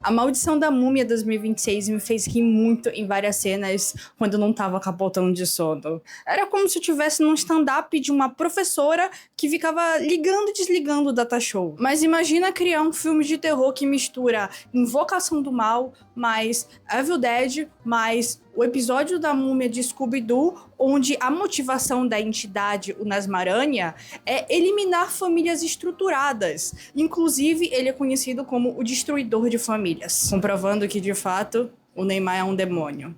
A Maldição da Múmia 2026 me fez rir muito em várias cenas quando eu não tava capotando de sono. Era como se eu estivesse num stand-up de uma professora que ficava ligando e desligando o data show. Mas imagina criar um filme de terror que mistura Invocação do Mal, mais Evil Dead, mais o episódio da Múmia de Scooby-Doo, onde a motivação da entidade, o Nasmaranha, é eliminar famílias estruturadas. Inclusive, ele é conhecido como o Destruidor de Famílias, comprovando que, de fato, o Neymar é um demônio.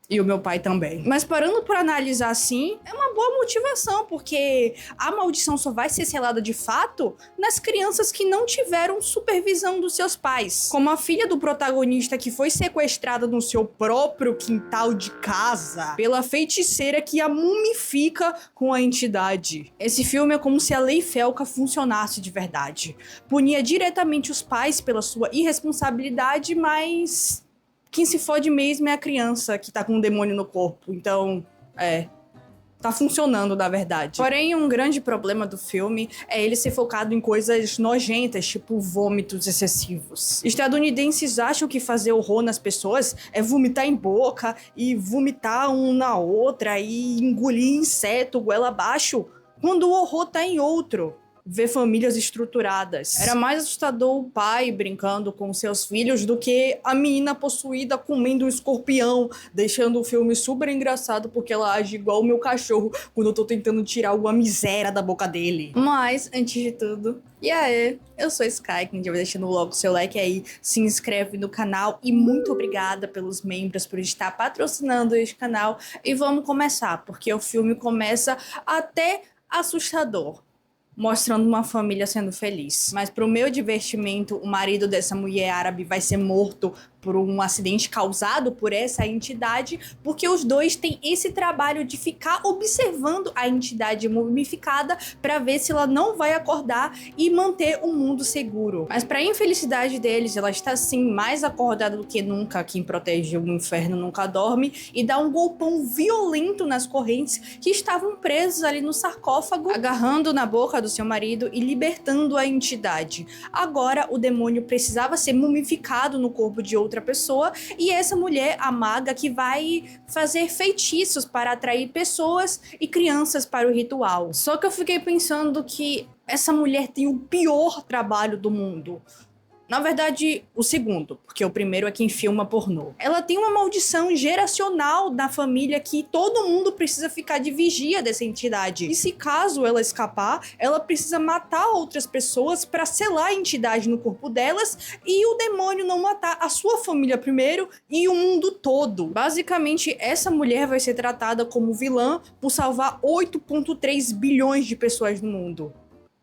E o meu pai também. Mas parando por analisar assim, é uma boa motivação, porque a maldição só vai ser selada de fato nas crianças que não tiveram supervisão dos seus pais. Como a filha do protagonista que foi sequestrada no seu próprio quintal de casa pela feiticeira que a mumifica com a entidade. Esse filme é como se a lei Felca funcionasse de verdade. Punia diretamente os pais pela sua irresponsabilidade, mas quem se fode mesmo é a criança que tá com um demônio no corpo. Então, tá funcionando, na verdade. Porém, um grande problema do filme é ele ser focado em coisas nojentas, tipo vômitos excessivos. Estadunidenses acham que fazer horror nas pessoas é vomitar em boca e vomitar um na outra e engolir inseto goela abaixo, quando o horror tá em outro. Ver famílias estruturadas. Era mais assustador o pai brincando com seus filhos do que a menina possuída comendo um escorpião, deixando o filme super engraçado porque ela age igual o meu cachorro quando eu tô tentando tirar alguma miséria da boca dele. Mas, antes de tudo, e aí, eu sou Sky, quem já vai deixando logo seu like aí, se inscreve no canal e muito obrigada pelos membros por estar patrocinando este canal. E vamos começar, porque o filme começa até assustador, mostrando uma família sendo feliz. Mas pro meu divertimento, o marido dessa mulher árabe vai ser morto por um acidente causado por essa entidade, porque os dois têm esse trabalho de ficar observando a entidade mumificada para ver se ela não vai acordar e manter o mundo seguro. Mas para infelicidade deles, ela está sim mais acordada do que nunca. Quem protege o inferno nunca dorme, e dá um golpão violento nas correntes que estavam presas ali no sarcófago, agarrando na boca do seu marido e libertando a entidade. Agora o demônio precisava ser mumificado no corpo de outra pessoa, e essa mulher, a maga, que vai fazer feitiços para atrair pessoas e crianças para o ritual. Só que eu fiquei pensando que essa mulher tem o pior trabalho do mundo. Na verdade, o segundo, porque o primeiro é quem filma pornô. Ela tem uma maldição geracional na família que todo mundo precisa ficar de vigia dessa entidade. E se caso ela escapar, ela precisa matar outras pessoas para selar a entidade no corpo delas e o demônio não matar a sua família primeiro e o mundo todo. Basicamente, essa mulher vai ser tratada como vilã por salvar 8,3 bilhões de pessoas no mundo.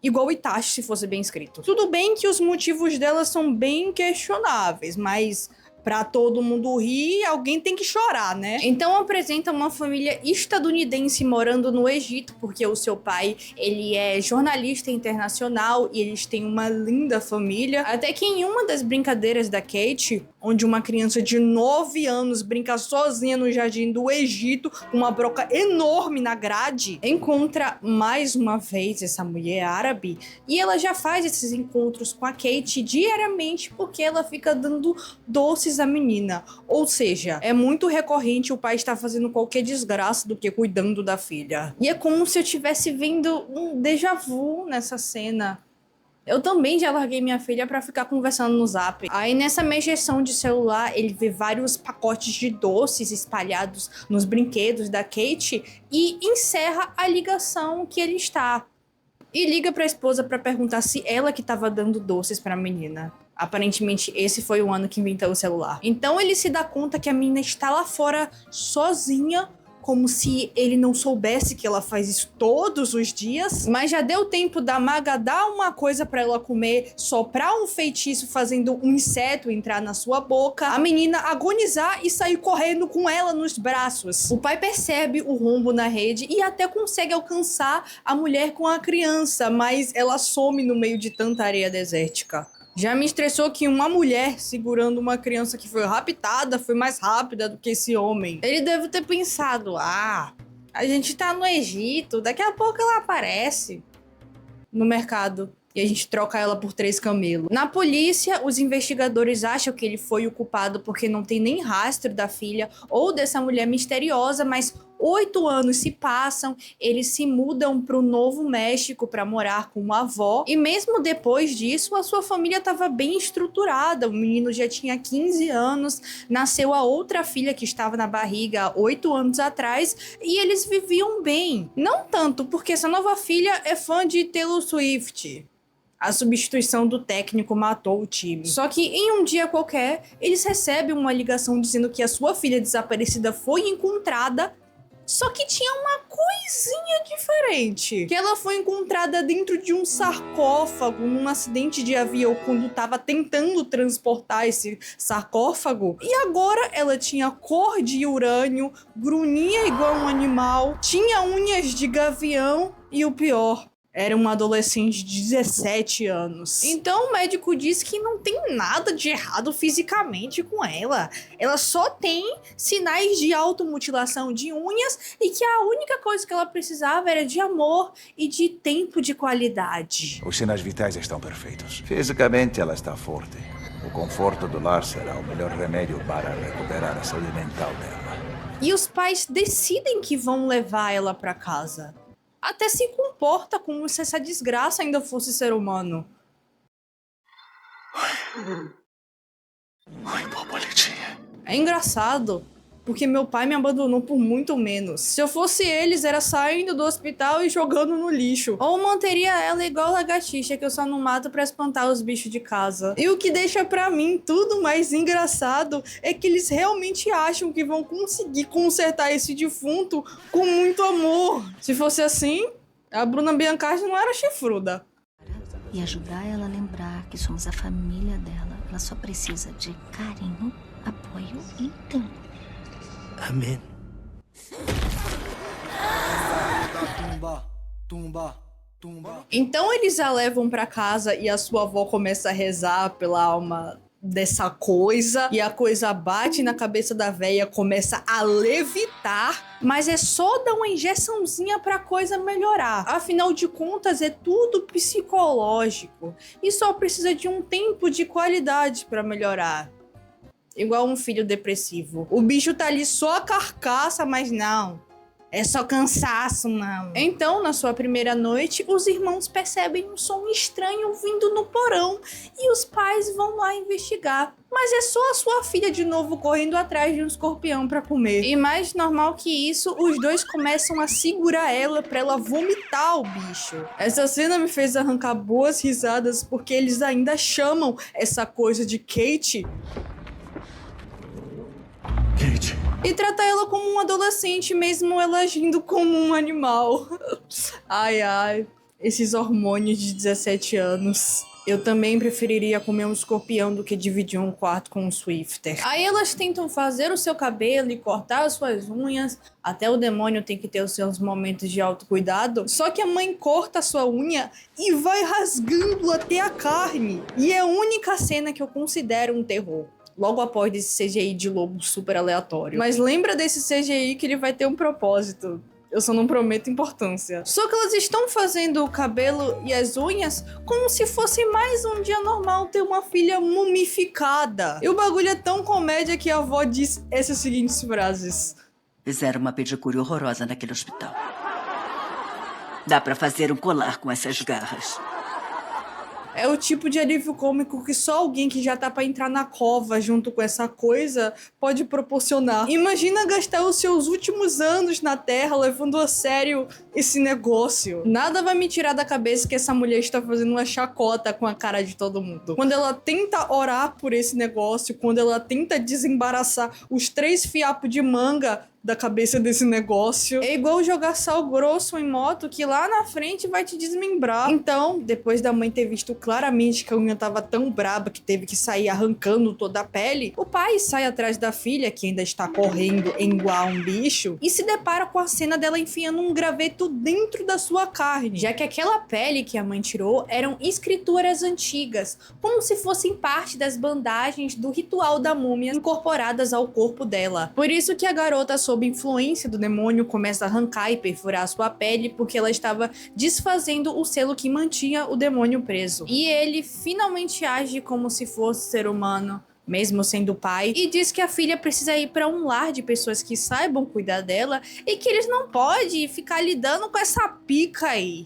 Igual Itachi, se fosse bem escrito. Tudo bem que os motivos dela são bem questionáveis, mas pra todo mundo rir, alguém tem que chorar, né? Então apresenta uma família estadunidense morando no Egito, porque o seu pai, ele é jornalista internacional e eles têm uma linda família. Até que em uma das brincadeiras da Kate, onde uma criança de 9 anos brinca sozinha no jardim do Egito, com uma broca enorme na grade, encontra mais uma vez essa mulher árabe, e ela já faz esses encontros com a Kate diariamente porque ela fica dando doces à menina. Ou seja, é muito recorrente o pai estar fazendo qualquer desgraça do que cuidando da filha. E é como se eu estivesse vendo um déjà vu nessa cena. Eu também já larguei minha filha pra ficar conversando no Zap. Aí nessa minha gestão de celular, ele vê vários pacotes de doces espalhados nos brinquedos da Kate e encerra a ligação que ele está. E liga pra esposa pra perguntar se ela que tava dando doces pra menina. Aparentemente esse foi o ano que inventou o celular. Então ele se dá conta que a menina está lá fora sozinha, como se ele não soubesse que ela faz isso todos os dias. Mas já deu tempo da maga dar uma coisa pra ela comer, soprar um feitiço fazendo um inseto entrar na sua boca, a menina agonizar e sair correndo com ela nos braços. O pai percebe o rombo na rede e até consegue alcançar a mulher com a criança, mas ela some no meio de tanta areia desértica. Já me estressou que uma mulher segurando uma criança que foi raptada foi mais rápida do que esse homem. Ele deve ter pensado, a gente tá no Egito, daqui a pouco ela aparece no mercado. E a gente troca ela por 3 camelos. Na polícia, os investigadores acham que ele foi o culpado porque não tem nem rastro da filha ou dessa mulher misteriosa, mas 8 anos se passam, eles se mudam para o Novo México para morar com uma avó, e mesmo depois disso, a sua família estava bem estruturada. O menino já tinha 15 anos, nasceu a outra filha que estava na barriga há 8 anos atrás, e eles viviam bem. Não tanto porque essa nova filha é fã de Taylor Swift. A substituição do técnico matou o time. Só que em um dia qualquer, eles recebem uma ligação dizendo que a sua filha desaparecida foi encontrada. Só que tinha uma coisinha diferente. Que ela foi encontrada dentro de um sarcófago num acidente de avião quando estava tentando transportar esse sarcófago. E agora ela tinha cor de urânio, grunhia igual um animal, tinha unhas de gavião e o pior, era uma adolescente de 17 anos. Então o médico diz que não tem nada de errado fisicamente com ela. Ela só tem sinais de automutilação de unhas e que a única coisa que ela precisava era de amor e de tempo de qualidade. Os sinais vitais estão perfeitos. Fisicamente ela está forte. O conforto do lar será o melhor remédio para recuperar a saúde mental dela. E os pais decidem que vão levar ela para casa. Até se comporta como se essa desgraça ainda fosse ser humano. Oi, borboletinha. É engraçado, porque meu pai me abandonou por muito menos. Se eu fosse eles, era saindo do hospital e jogando no lixo. Ou manteria ela igual lagartixa, que eu só não mato pra espantar os bichos de casa. E o que deixa pra mim tudo mais engraçado é que eles realmente acham que vão conseguir consertar esse defunto com muito amor. Se fosse assim, a Bruna Biancardi não era chifruda. E ajudar ela a lembrar que somos a família dela. Ela só precisa de carinho, apoio e tempo. Amém. Então eles a levam pra casa e a sua avó começa a rezar pela alma dessa coisa, e a coisa bate na cabeça da véia, começa a levitar, mas é só dar uma injeçãozinha pra coisa melhorar. Afinal de contas, é tudo psicológico e só precisa de um tempo de qualidade pra melhorar. Igual um filho depressivo. O bicho tá ali só a carcaça, mas não. É só cansaço, não. Então, na sua primeira noite, os irmãos percebem um som estranho vindo no porão e os pais vão lá investigar. Mas é só a sua filha de novo correndo atrás de um escorpião pra comer. E mais normal que isso, os dois começam a segurar ela pra ela vomitar o bicho. Essa cena me fez arrancar boas risadas porque eles ainda chamam essa coisa de Kate. Kate. E trata ela como um adolescente, mesmo ela agindo como um animal. Ai, ai. Esses hormônios de 17 anos. Eu também preferiria comer um escorpião do que dividir um quarto com um Swifter. Aí elas tentam fazer o seu cabelo e cortar as suas unhas. Até o demônio tem que ter os seus momentos de autocuidado. Só que a mãe corta a sua unha e vai rasgando até a carne. E é a única cena que eu considero um terror. Logo após desse CGI de lobo super aleatório. Mas lembra desse CGI que ele vai ter um propósito. Eu só não prometo importância. Só que elas estão fazendo o cabelo e as unhas como se fosse mais um dia normal ter uma filha mumificada. E o bagulho é tão comédia que a avó diz essas seguintes frases. Fizeram uma pedicure horrorosa naquele hospital. Dá pra fazer um colar com essas garras. É o tipo de alívio cômico que só alguém que já tá pra entrar na cova junto com essa coisa pode proporcionar. Imagina gastar os seus últimos anos na Terra levando a sério esse negócio. Nada vai me tirar da cabeça que essa mulher está fazendo uma chacota com a cara de todo mundo. Quando ela tenta orar por esse negócio, quando ela tenta desembaraçar os 3 fiapos de manga da cabeça desse negócio. É igual jogar sal grosso em moto que lá na frente vai te desmembrar. Então, depois da mãe ter visto claramente que a unha tava tão braba que teve que sair arrancando toda a pele, o pai sai atrás da filha, que ainda está correndo igual um bicho, e se depara com a cena dela enfiando um graveto dentro da sua carne, já que aquela pele que a mãe tirou eram escrituras antigas, como se fossem parte das bandagens do ritual da múmia incorporadas ao corpo dela. Por isso que a garota sob influência do demônio, começa a arrancar e perfurar sua pele porque ela estava desfazendo o selo que mantinha o demônio preso. E ele finalmente age como se fosse ser humano, mesmo sendo pai, e diz que a filha precisa ir para um lar de pessoas que saibam cuidar dela e que eles não podem ficar lidando com essa pica aí.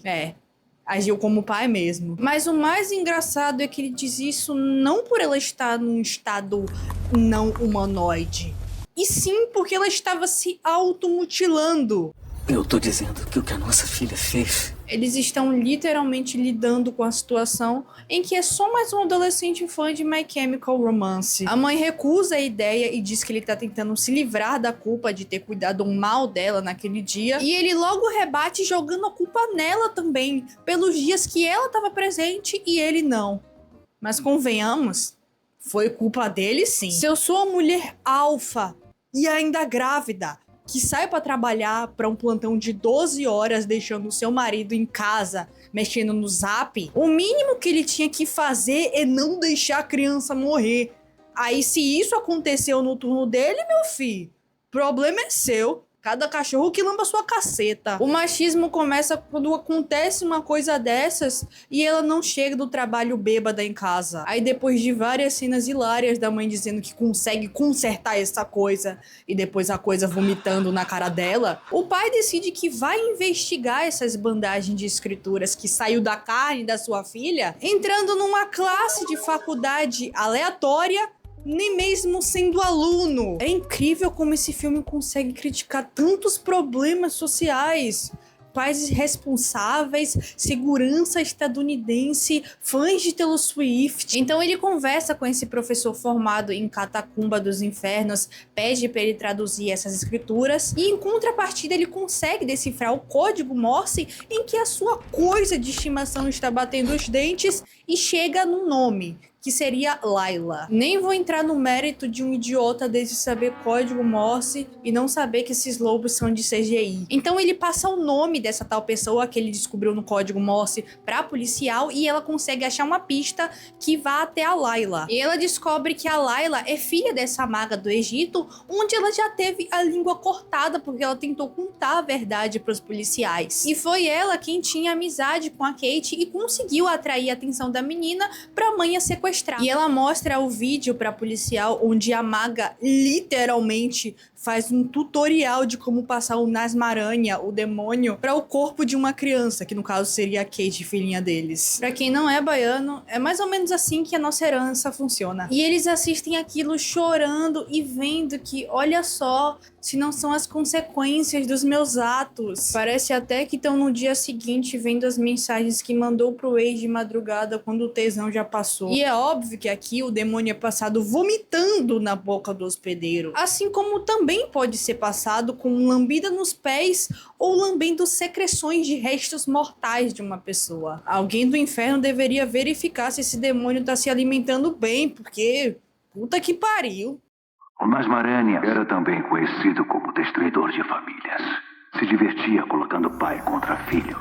Agiu como pai mesmo. Mas o mais engraçado é que ele diz isso não por ela estar num estado não humanoide, e sim porque ela estava se automutilando. Eu tô dizendo que o que a nossa filha fez... Eles estão literalmente lidando com a situação em que é só mais um adolescente fã de My Chemical Romance. A mãe recusa a ideia e diz que ele tá tentando se livrar da culpa de ter cuidado mal dela naquele dia. E ele logo rebate jogando a culpa nela também, pelos dias que ela estava presente e ele não. Mas convenhamos, foi culpa dele sim. Se eu sou uma mulher alfa e ainda grávida, que sai pra trabalhar pra um plantão de 12 horas, deixando o seu marido em casa, mexendo no Zap, o mínimo que ele tinha que fazer é não deixar a criança morrer. Aí, se isso aconteceu no turno dele, meu filho, problema é seu. Cada cachorro que lamba sua caceta. O machismo começa quando acontece uma coisa dessas e ela não chega do trabalho bêbada em casa. Aí depois de várias cenas hilárias da mãe dizendo que consegue consertar essa coisa e depois a coisa vomitando na cara dela, o pai decide que vai investigar essas bandagens de escrituras que saiu da carne da sua filha, entrando numa classe de faculdade aleatória, nem mesmo sendo aluno. É incrível como esse filme consegue criticar tantos problemas sociais. Pais irresponsáveis, segurança estadunidense, fãs de Taylor Swift. Então ele conversa com esse professor formado em Catacumba dos Infernos, pede para ele traduzir essas escrituras e em contrapartida ele consegue decifrar o código Morse em que a sua coisa de estimação está batendo os dentes e chega no nome, que seria Layla. Nem vou entrar no mérito de um idiota desse saber código Morse e não saber que esses lobos são de CGI. Então ele passa o nome dessa tal pessoa que ele descobriu no código Morse pra policial e ela consegue achar uma pista que vá até a Layla. E ela descobre que a Layla é filha dessa maga do Egito, onde ela já teve a língua cortada porque ela tentou contar a verdade pros policiais. E foi ela quem tinha amizade com a Kate e conseguiu atrair a atenção da menina pra mãe a sequestrar. E ela mostra o vídeo pra policial onde a maga literalmente faz um tutorial de como passar o Nasmaranha, o demônio, para o corpo de uma criança, que no caso seria a Kate, filhinha deles. Pra quem não é baiano, é mais ou menos assim que a nossa herança funciona. E eles assistem aquilo chorando e vendo que, olha só, se não são as consequências dos meus atos. Parece até que estão no dia seguinte vendo as mensagens que mandou pro ex de madrugada quando o tesão já passou. E é óbvio que aqui o demônio é passado vomitando na boca do hospedeiro. Assim como também pode ser passado com lambida nos pés ou lambendo secreções de restos mortais de uma pessoa. Alguém do inferno deveria verificar se esse demônio tá se alimentando bem, porque puta que pariu. O Nasmaranha era também conhecido como destruidor de famílias. Se divertia colocando pai contra filho.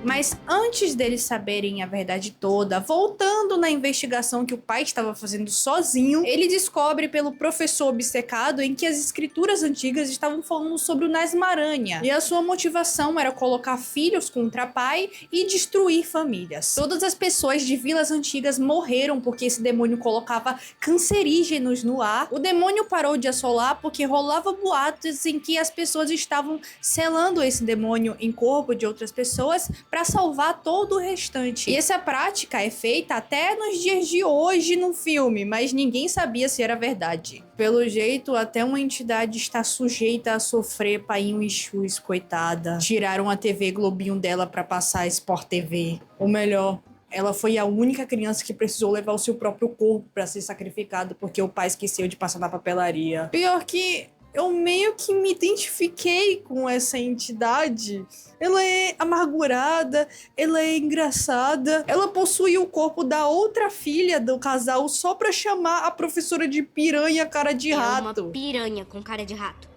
Mas antes deles saberem a verdade toda, voltando na investigação que o pai estava fazendo sozinho, ele descobre pelo professor obcecado em que as escrituras antigas estavam falando sobre o Nasmaranha. E a sua motivação era colocar filhos contra pai e destruir famílias. Todas as pessoas de vilas antigas morreram porque esse demônio colocava cancerígenos no ar. O demônio parou de assolar porque rolava boatos em que as pessoas estavam selando esse demônio em corpo de outras pessoas para salvar todo o restante. E essa prática é feita até nos dias de hoje no filme, mas ninguém sabia se era verdade. Pelo jeito, até uma entidade está sujeita a sofrer painho e chus, coitada. Tiraram a TV Globinho dela para passar Sport TV. Ou melhor, ela foi a única criança que precisou levar o seu próprio corpo para ser sacrificado porque o pai esqueceu de passar na papelaria. Pior que eu meio que me identifiquei com essa entidade. Ela é amargurada, ela é engraçada. Ela possui o corpo da outra filha do casal só pra chamar a professora de piranha cara de rato. É uma piranha com cara de rato.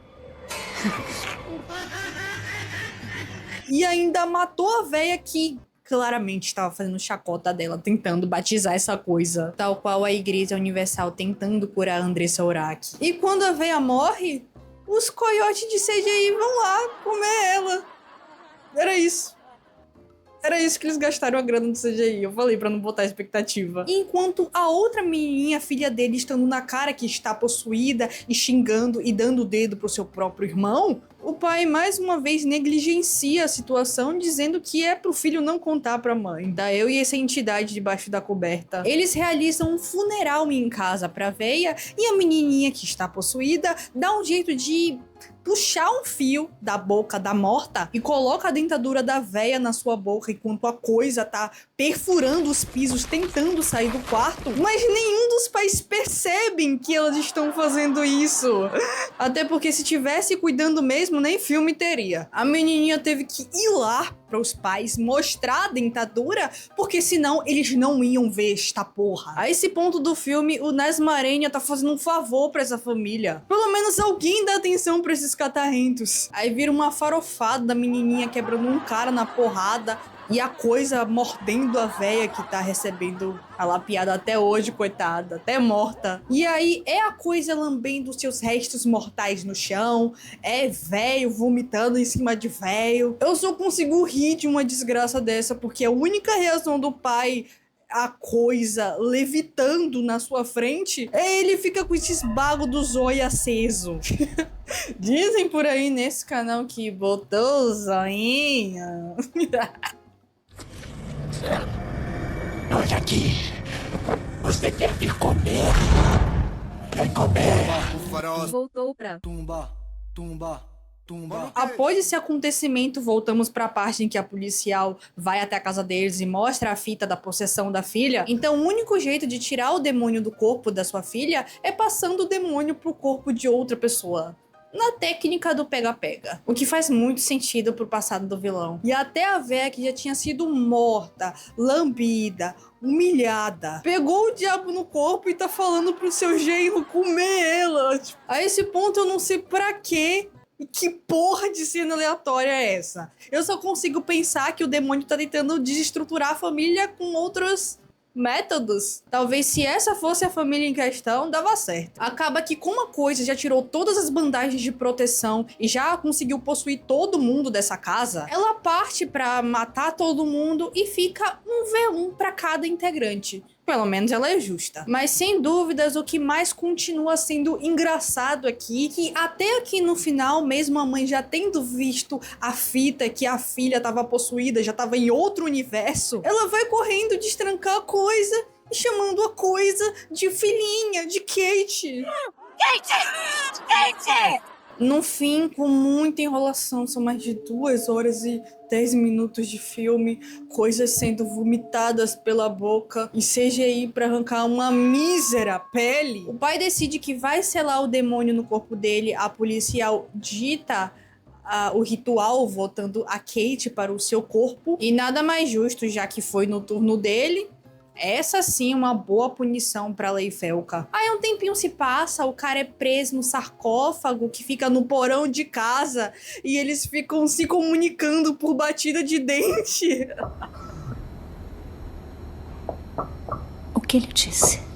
E ainda matou a véia que claramente estava fazendo chacota dela, tentando batizar essa coisa. Tal qual a Igreja Universal tentando curar a Andressa Urach. E quando a véia morre, os coiotes de CGI vão lá comer ela. Era isso. Era isso que eles gastaram a grana do CGI. Eu falei pra não botar expectativa. Enquanto a outra menininha, filha dele, estando na cara que está possuída e xingando e dando o dedo pro seu próprio irmão, o pai mais uma vez negligencia a situação, dizendo que é pro filho não contar pra mãe. Tá eu e essa entidade debaixo da coberta. Eles realizam um funeral em casa pra véia e a menininha que está possuída dá um jeito de puxar um fio da boca da morta e coloca a dentadura da véia na sua boca enquanto a coisa tá perfurando os pisos tentando sair do quarto, mas nenhum dos pais percebem que elas estão fazendo isso. Até porque se tivesse cuidando mesmo, nem filme teria. A menininha teve que ir lá para os pais mostrar a dentadura, porque senão eles não iam ver esta porra. A esse ponto do filme, o Nesmarenha tá fazendo um favor pra essa família. Pelo menos alguém dá atenção pra esses catarrentos. Aí vira uma farofada da menininha quebrando um cara na porrada e a coisa mordendo a véia que tá recebendo a lapiada até hoje, coitada, até morta. E aí é a coisa lambendo seus restos mortais no chão, é véio vomitando em cima de véio. Eu só consigo rir de uma desgraça dessa, porque a única reação do pai a coisa levitando na sua frente, ele fica com esses bagos do zóio aceso. Dizem por aí nesse canal que botou o zoinho. Olha aqui. Você quer vir comer? Quer comer? Voltou pra Tumba. Após esse acontecimento, voltamos para a parte em que a policial vai até a casa deles e mostra a fita da possessão da filha. Então, o único jeito de tirar o demônio do corpo da sua filha é passando o demônio pro corpo de outra pessoa. Na técnica do pega-pega. O que faz muito sentido pro passado do vilão. E até a véia que já tinha sido morta, lambida, humilhada, pegou o diabo no corpo e tá falando pro seu genro comer ela. A esse ponto eu não sei pra quê. E que porra de cena aleatória é essa? Eu só consigo pensar que o demônio tá tentando desestruturar a família com outros métodos. Talvez se essa fosse a família em questão, dava certo. Acaba que como a coisa já tirou todas as bandagens de proteção e já conseguiu possuir todo mundo dessa casa, ela parte pra matar todo mundo e fica um V1 pra cada integrante. Pelo menos ela é justa. Mas sem dúvidas, o que mais continua sendo engraçado aqui, que até aqui no final, mesmo a mãe já tendo visto a fita que a filha tava possuída, já tava em outro universo, ela vai correndo destrancar a coisa e chamando a coisa de filhinha, de Kate. Kate! No fim, com muita enrolação, são mais de 2 horas e 10 minutos de filme, coisas sendo vomitadas pela boca e CGI pra arrancar uma mísera pele. O pai decide que vai selar o demônio no corpo dele, a policial dita o ritual voltando a Kate para o seu corpo, e nada mais justo, já que foi no turno dele. Essa sim é uma boa punição pra Lei Felka. Aí um tempinho se passa, o cara é preso no sarcófago que fica no porão de casa e eles ficam se comunicando por batida de dente. O que ele disse?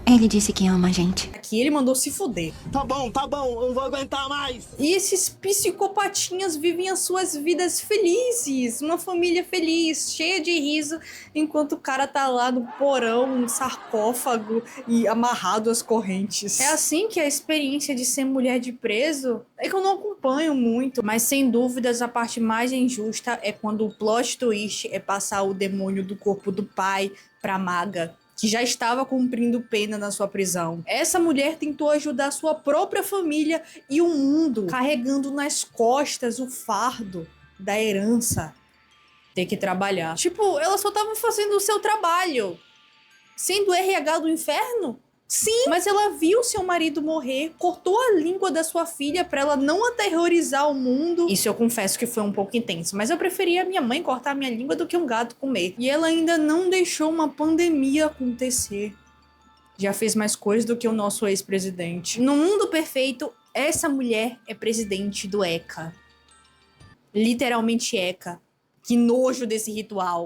Ele disse que ama a gente. Aqui ele mandou se fuder. Tá bom, eu não vou aguentar mais. E esses psicopatinhas vivem as suas vidas felizes. Uma família feliz, cheia de riso, enquanto o cara tá lá no porão, no sarcófago e amarrado às correntes. É assim que a experiência de ser mulher de preso é que eu não acompanho muito. Mas sem dúvidas a parte mais injusta é quando o plot twist é passar o demônio do corpo do pai pra maga, que já estava cumprindo pena na sua prisão. Essa mulher tentou ajudar sua própria família e o mundo, carregando nas costas o fardo da herança. Ter que trabalhar. Tipo, ela só tava fazendo o seu trabalho. Sendo RH do inferno? Sim, mas ela viu seu marido morrer, cortou a língua da sua filha pra ela não aterrorizar o mundo. Isso eu confesso que foi um pouco intenso, mas eu preferia a minha mãe cortar a minha língua do que um gato comer. E ela ainda não deixou uma pandemia acontecer. Já fez mais coisas do que o nosso ex-presidente. No mundo perfeito, essa mulher é presidente do ECA. Literalmente ECA. Que nojo desse ritual.